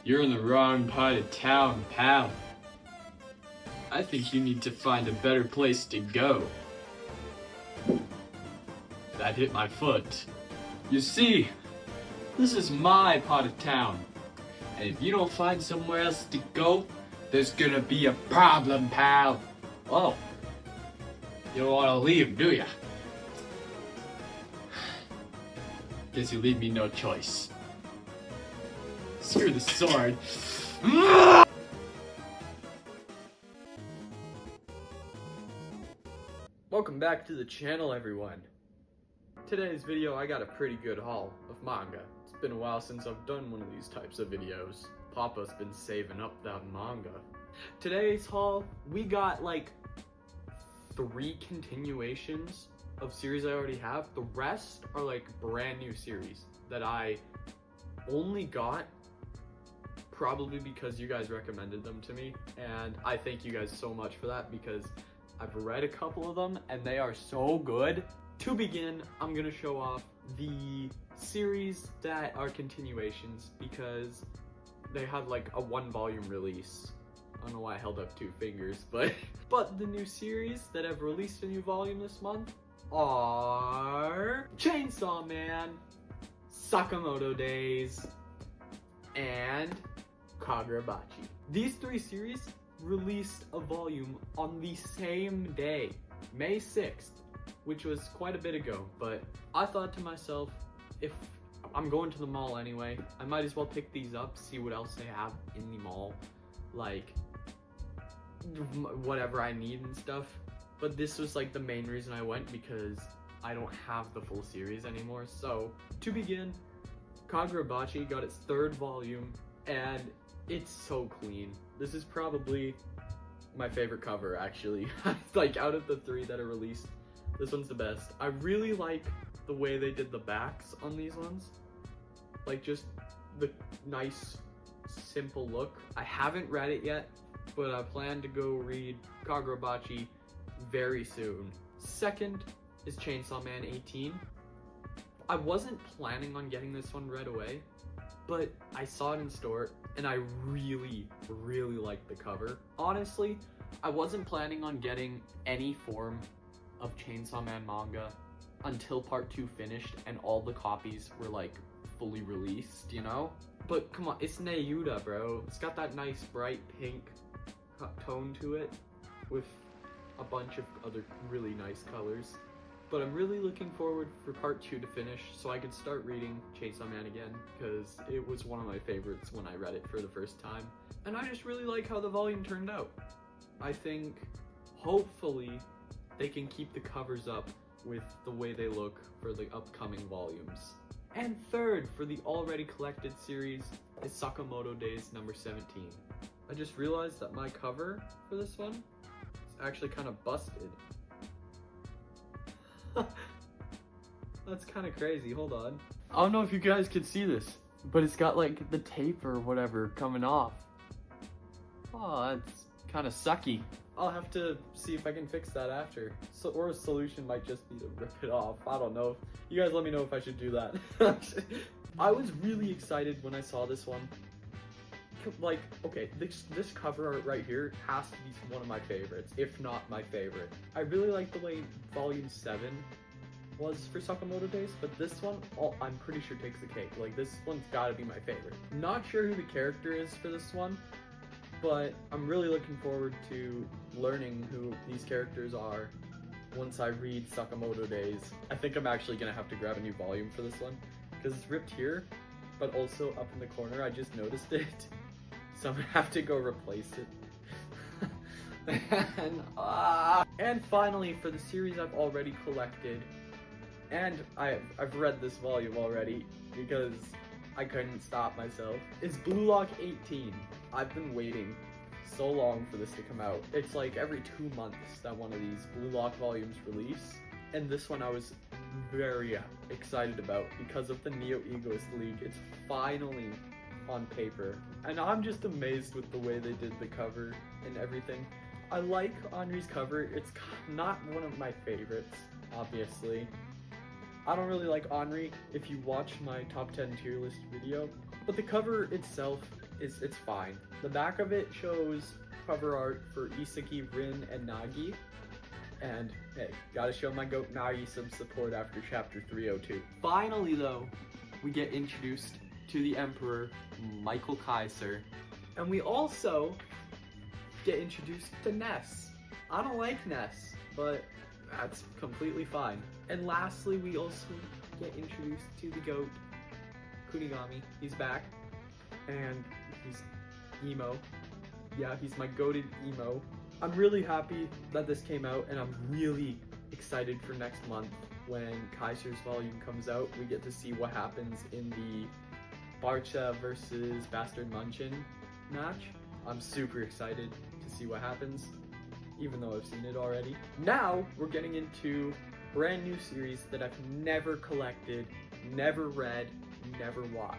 You're in the wrong part of town, pal. I think you need to find a better place to go. That hit my foot. You see, this is my part of town. And if you don't find somewhere else to go, there's gonna be a problem, pal. Oh, you don't wanna leave, do ya? Guess you leave me no choice. Screw the sword. Welcome back to the channel, everyone. Today's video, I got a pretty good haul of manga. It's been a while since I've done one of these types of videos. Papa's been saving up that manga. Today's haul, we got like 3 continuations of series I already have. The rest are like brand new series that I only got probably because you guys recommended them to me, and I thank you guys so much for that because I've read a couple of them and they are so good. To begin, I'm gonna show off the series that are continuations because they have like a 1-volume release. I don't know why I held up 2 fingers, but the new series that have released a new volume this month are Chainsaw Man, Sakamoto Days, and Kagurabachi. These 3 series released a volume on the same day, May 6th, which was quite a bit ago, but I thought to myself, if I'm going to the mall anyway, I might as well pick these up, see what else they have in the mall, like whatever I need and stuff. But this was like the main reason I went because I don't have the full series anymore. So to begin, Kagurabachi got its 3rd volume and it's so clean. This is probably my favorite cover, actually. Like out of the 3 that are released, this one's the best. I really like the way they did the backs on these ones. Like just the nice, simple look. I haven't read it yet, but I plan to go read Kagurabachi very soon. Second is Chainsaw Man 18. I wasn't planning on getting this one right away, but I saw it in store and I really liked the cover. Honestly, I wasn't planning on getting any form of Chainsaw Man manga until part 2 finished and all the copies were like fully released, you know? But come on, it's Neyuda, bro. It's got that nice bright pink tone to it with a bunch of other really nice colors. But I'm really looking forward for part 2 to finish so I could start reading Chainsaw Man again because it was one of my favorites when I read it for the first time. And I just really like how the volume turned out. I think hopefully they can keep the covers up with the way they look for the upcoming volumes. And third for the already collected series is Sakamoto Days number 17. I just realized that my cover for this one is actually kind of busted. That's kind of crazy, hold on. I don't know if you guys can see this, but it's got like the tape or whatever coming off. Oh, that's kind of sucky. I'll have to see if I can fix that after. Or a solution might just be to rip it off. I don't know. You guys let me know if I should do that. I was really excited when I saw this one. Like, okay, this cover art right here has to be one of my favorites, if not my favorite. I really like the way Volume 7 was for Sakamoto Days, but this one, I'm pretty sure takes the cake. Like, this one's gotta be my favorite. Not sure who the character is for this one, but I'm really looking forward to learning who these characters are once I read Sakamoto Days. I think I'm actually gonna have to grab a new volume for this one, because it's ripped here, but also up in the corner, I just noticed it. So I'm gonna have to go replace it. And finally, for the series I've already collected, and I've read this volume already because I couldn't stop myself, is Blue Lock 18. I've been waiting so long for this to come out. It's like every 2 months that one of these Blue Lock volumes release, and this one I was very excited about because of the Neo Egoist League. It's finally on paper, and I'm just amazed with the way they did the cover and everything. I like Henri's cover. It's not one of my favorites, obviously. I don't really like Henri if you watch my top 10 tier list video, but the cover itself it's fine. The back of it shows cover art for Isaki, Rin, and Nagi. And hey, gotta show my goat Nagi some support after chapter 302. Finally though, we get introduced to the Emperor, Michael Kaiser. And we also get introduced to Ness. I don't like Ness, but that's completely fine. And lastly, we also get introduced to the goat, Kunigami. He's back, and he's emo. Yeah, he's my goated emo. I'm really happy that this came out, and I'm really excited for next month when Kaiser's volume comes out. We get to see what happens in the Barcha versus Bastard Munchin match. I'm super excited to see what happens, even though I've seen it already. Now, we're getting into a brand new series that I've never collected, never read, never watched.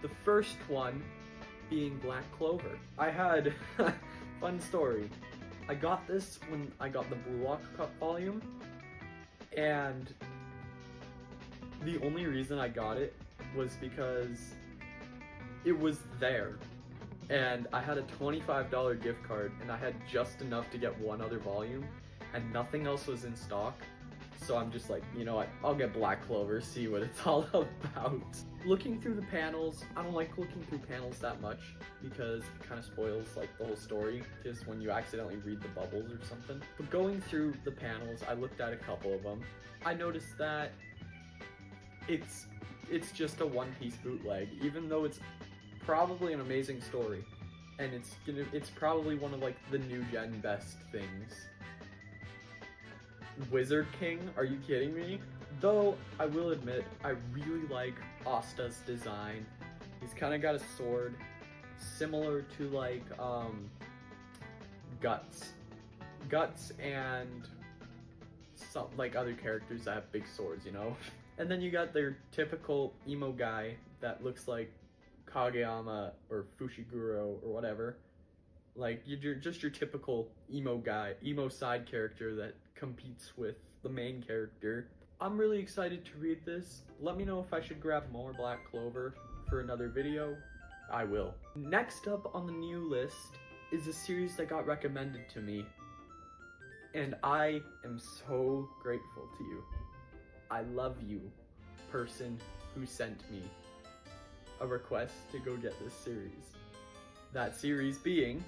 The first one being Black Clover. I had, fun story, I got this when I got the Blue Lock Cup volume, and the only reason I got it was because it was there. And I had a $25 gift card, and I had just enough to get one other volume, and nothing else was in stock. So I'm just like, you know what, I'll get Black Clover, see what it's all about. Looking through the panels, I don't like looking through panels that much because it kind of spoils like the whole story, just when you accidentally read the bubbles or something. But going through the panels, I looked at a couple of them. I noticed that it's just a one-piece bootleg, even though it's probably an amazing story, and it's probably one of like the new gen best things. Wizard King, are you kidding me? Though I will admit, I really like Asta's design. He's kind of got a sword similar to like Guts and some like other characters that have big swords, you know. And then you got their typical emo guy that looks like Kageyama or Fushiguro or whatever. Like, you're just your typical emo guy, emo side character that competes with the main character. I'm really excited to read this. Let me know if I should grab more Black Clover for another video. I will. Next up on the new list is a series that got recommended to me, and I am so grateful to you. I love you, person who sent me a request to go get this series. That series being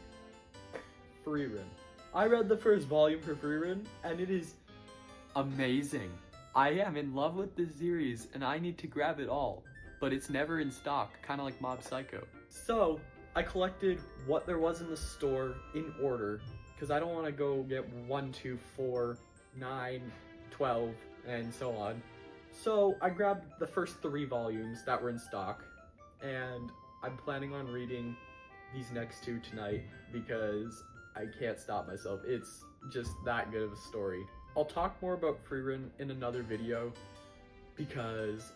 Frieren. I read the first volume for Frieren, and it is amazing. I am in love with this series, and I need to grab it all, but it's never in stock, kind of like Mob Psycho. So, I collected what there was in the store in order, because I don't want to go get 1, 2, 4, 9, 12, and so on. So, I grabbed the first 3 volumes that were in stock, and I'm planning on reading these next 2 tonight because I can't stop myself. It's just that good of a story. I'll talk more about Frieren in another video because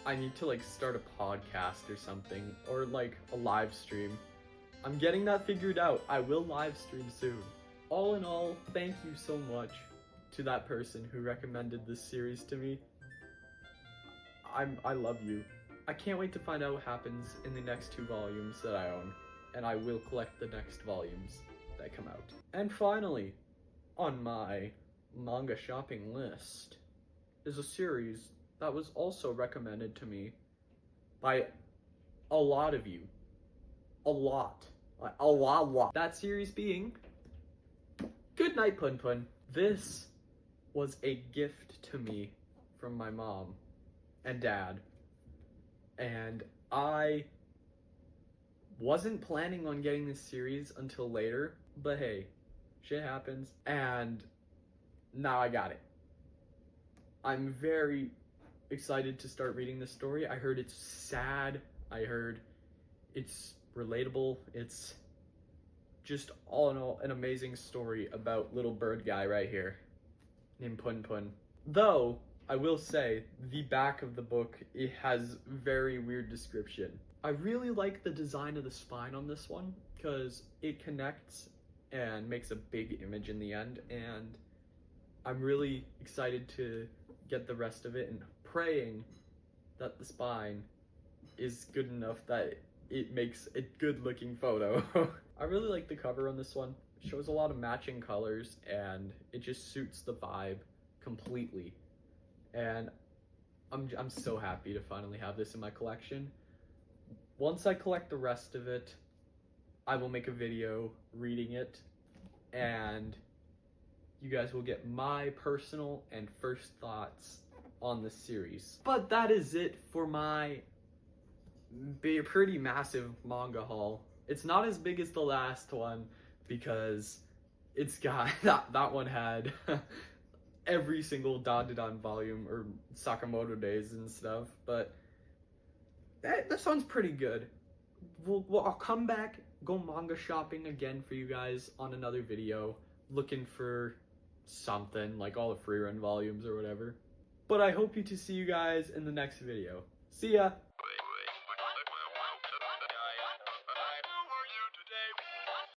I need to like start a podcast or something, or like a live stream. I'm getting that figured out. I will live stream soon. All in all, thank you so much to that person who recommended this series to me. I love you. I can't wait to find out what happens in the next 2 volumes that I own, and I will collect the next volumes that come out. And finally, on my manga shopping list is a series that was also recommended to me by a lot of you. A lot. That series being Goodnight Punpun. This was a gift to me from my mom and dad, and I wasn't planning on getting this series until later, but hey, shit happens, and now I got it. I'm very excited to start reading this story. I heard it's sad, I heard it's relatable, it's just all in all an amazing story about little bird guy right here named Punpun. Though, I will say, the back of the book, it has very weird description. I really like the design of the spine on this one because it connects and makes a big image in the end, and I'm really excited to get the rest of it and praying that the spine is good enough that it makes a good looking photo. I really like the cover on this one. It shows a lot of matching colors and it just suits the vibe completely. And I'm so happy to finally have this in my collection. Once I collect the rest of it, I will make a video reading it, and you guys will get my personal and first thoughts on the series. But that is it for my pretty massive manga haul. It's not as big as the last one because it's got that one had every single Dandadan volume or Sakamoto Days and stuff, but this one's pretty good. I'll come back, go manga shopping again for you guys on another video, looking for something like all the Frieren volumes or whatever. But I hope to see you guys in the next video. See ya!